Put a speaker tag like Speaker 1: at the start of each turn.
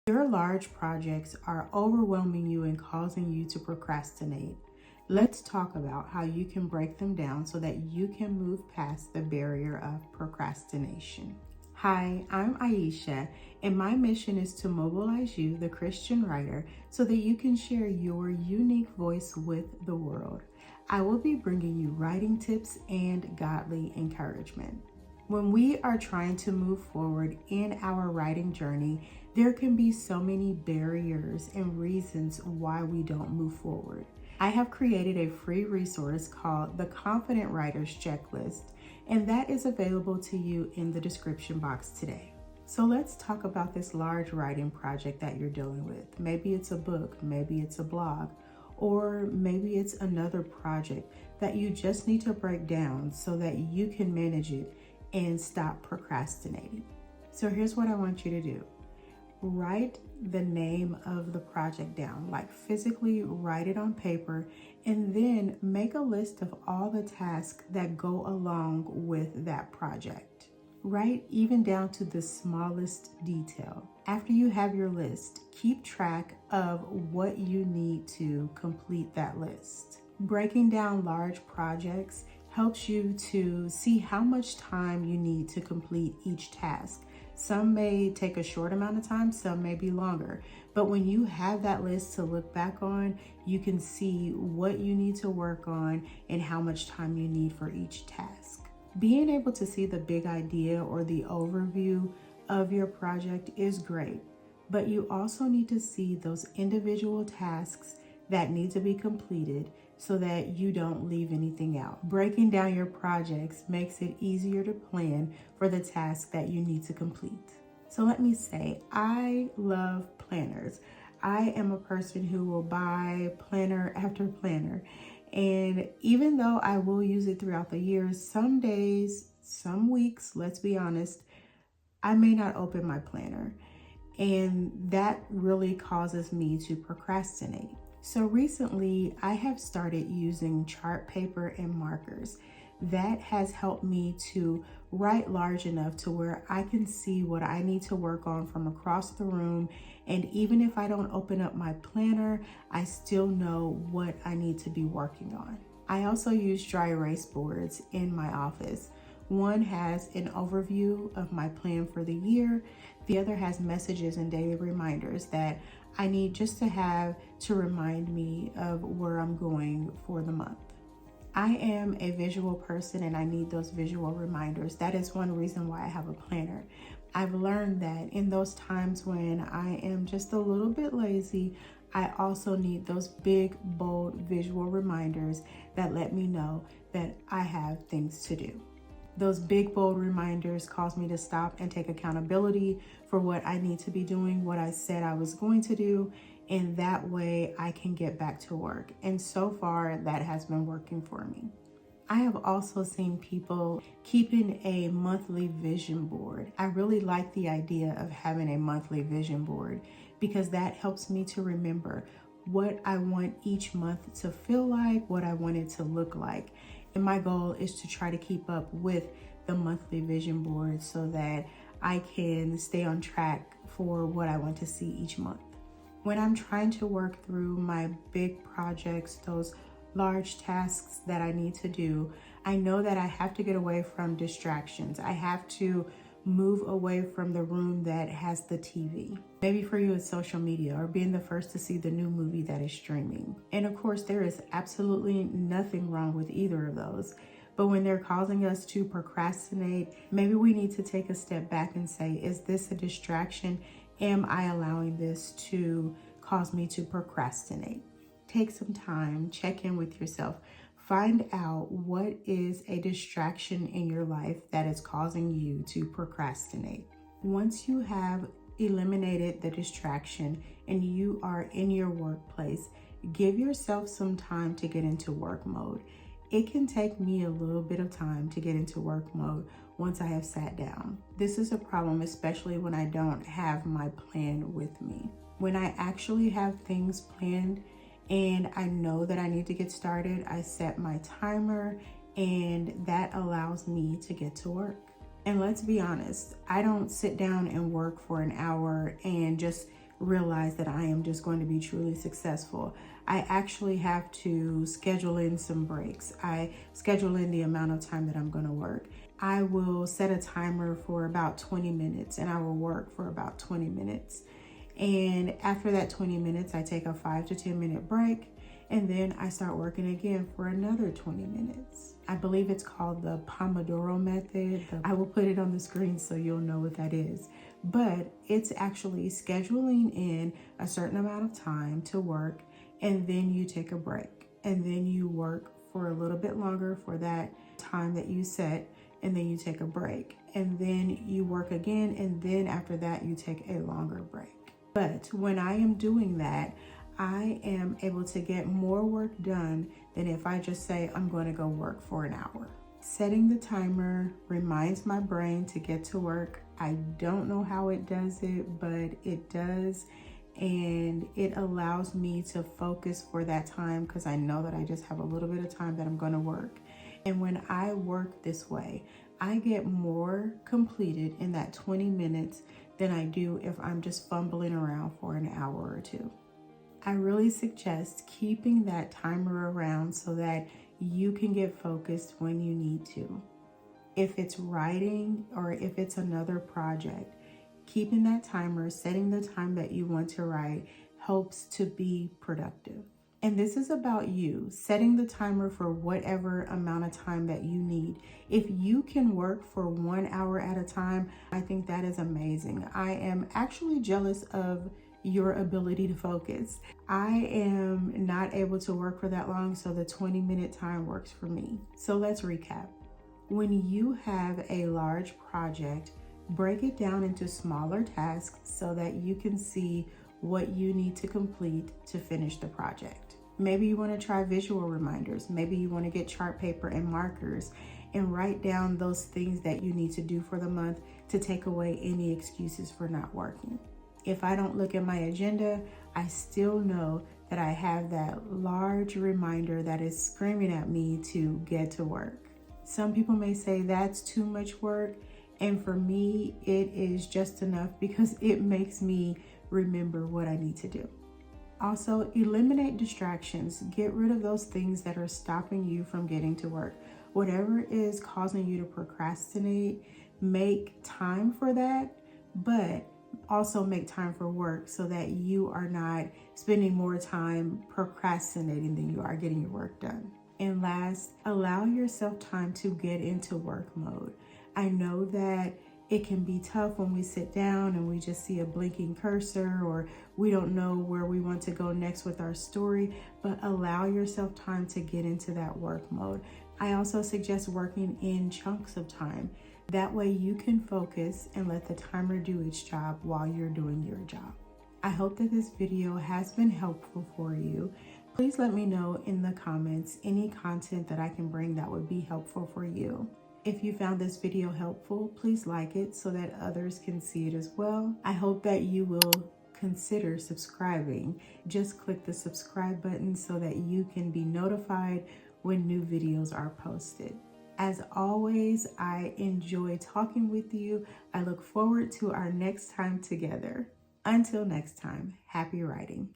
Speaker 1: Your large projects are overwhelming you and causing you to procrastinate. Let's talk about how you can break them down so that you can move past the barrier of procrastination. Hi, I'm Aisha, and my mission is to mobilize you, the Christian writer, so that you can share your unique voice with the world. I will be bringing you writing tips and godly encouragement. When we are trying to move forward in our writing journey, there can be so many barriers and reasons why we don't move forward. I have created a free resource called the Confident Writer's Checklist, and that is available to you in the description box today. So let's talk about this large writing project that you're dealing with. Maybe it's a book, maybe it's a blog, or maybe it's another project that you just need to break down so that you can manage it and stop procrastinating. So here's what I want you to do. Write the name of the project down, like physically write it on paper, and then make a list of all the tasks that go along with that project. Write even down to the smallest detail. After you have your list, keep track of what you need to complete that list. Breaking down large projects helps you to see how much time you need to complete each task. Some may take a short amount of time, some may be longer. But when you have that list to look back on, you can see what you need to work on and how much time you need for each task. Being able to see the big idea or the overview of your project is great, but you also need to see those individual tasks that need to be completed so that you don't leave anything out. Breaking down your projects makes it easier to plan for the tasks that you need to complete. So let me say, I love planners. I am a person who will buy planner after planner. And even though I will use it throughout the year, some days, some weeks, let's be honest, I may not open my planner. And that really causes me to procrastinate. So recently, I have started using chart paper and markers. That has helped me to write large enough to where I can see what I need to work on from across the room. And even if I don't open up my planner, I still know what I need to be working on. I also use dry erase boards in my office. One has an overview of my plan for the year. The other has messages and daily reminders that I need just to have to remind me of where I'm going for the month. I am a visual person and I need those visual reminders. That is one reason why I have a planner. I've learned that in those times when I am just a little bit lazy, I also need those big, bold visual reminders that let me know that I have things to do. Those big, bold reminders cause me to stop and take accountability for what I need to be doing, what I said I was going to do, and that way I can get back to work. And so far, that has been working for me. I have also seen people keeping a monthly vision board. I really like the idea of having a monthly vision board because that helps me to remember what I want each month to feel like, what I want it to look like. And my goal is to try to keep up with the monthly vision board so that I can stay on track for what I want to see each month. When I'm trying to work through my big projects, those large tasks that I need to do, I know that I have to get away from distractions. I have to move away from the room that has the TV. Maybe for you it's social media or being the first to see the new movie that is streaming. And of course, there is absolutely nothing wrong with either of those. But when they're causing us to procrastinate, maybe we need to take a step back and say, is this a distraction? Am I allowing this to cause me to procrastinate? Take some time, check in with yourself. Find out what is a distraction in your life that is causing you to procrastinate. Once you have eliminated the distraction and you are in your workplace, give yourself some time to get into work mode. It can take me a little bit of time to get into work mode once I have sat down. This is a problem, especially when I don't have my plan with me. When I actually have things planned and I know that I need to get started, I set my timer and that allows me to get to work. And let's be honest, I don't sit down and work for an hour and just realize that I am just going to be truly successful. I actually have to schedule in some breaks. I schedule in the amount of time that I'm going to work. I will set a timer for about 20 minutes and I will work for about 20 minutes. And after that 20 minutes, I take a 5 to 10 minute break. And then I start working again for another 20 minutes. I believe it's called the Pomodoro method. I will put it on the screen so you'll know what that is. But it's actually scheduling in a certain amount of time to work, and then you take a break. And then you work for a little bit longer for that time that you set, and then you take a break. And then you work again, and then after that, you take a longer break. But when I am doing that, I am able to get more work done than if I just say I'm going to go work for an hour. Setting the timer reminds my brain to get to work. I don't know how it does it, but it does. And it allows me to focus for that time because I know that I just have a little bit of time that I'm going to work. And when I work this way, I get more completed in that 20 minutes than I do if I'm just fumbling around for an hour or two. I really suggest keeping that timer around so that you can get focused when you need to. If it's writing or if it's another project, keeping that timer, setting the time that you want to write helps to be productive. And this is about you, setting the timer for whatever amount of time that you need. If you can work for 1 hour at a time, I think that is amazing. I am actually jealous of your ability to focus. I am not able to work for that long, so the 20-minute time works for me. So let's recap. When you have a large project, break it down into smaller tasks so that you can see what you need to complete to finish the project. Maybe you want to try visual reminders. Maybe you want to get chart paper and markers and write down those things that you need to do for the month to take away any excuses for not working. If I don't look at my agenda, I still know that I have that large reminder that is screaming at me to get to work. Some people may say that's too much work, and for me, it is just enough because it makes me remember what I need to do. Also, eliminate distractions. Get rid of those things that are stopping you from getting to work. Whatever is causing you to procrastinate, make time for that, but also make time for work so that you are not spending more time procrastinating than you are getting your work done. And last, allow yourself time to get into work mode. I know that it can be tough when we sit down and we just see a blinking cursor or we don't know where we want to go next with our story, but allow yourself time to get into that work mode. I also suggest working in chunks of time. That way you can focus and let the timer do its job while you're doing your job. I hope that this video has been helpful for you. Please let me know in the comments any content that I can bring that would be helpful for you. If you found this video helpful, please like it so that others can see it as well. I hope that you will consider subscribing. Just click the subscribe button so that you can be notified when new videos are posted. As always, I enjoy talking with you. I look forward to our next time together. Until next time, happy writing.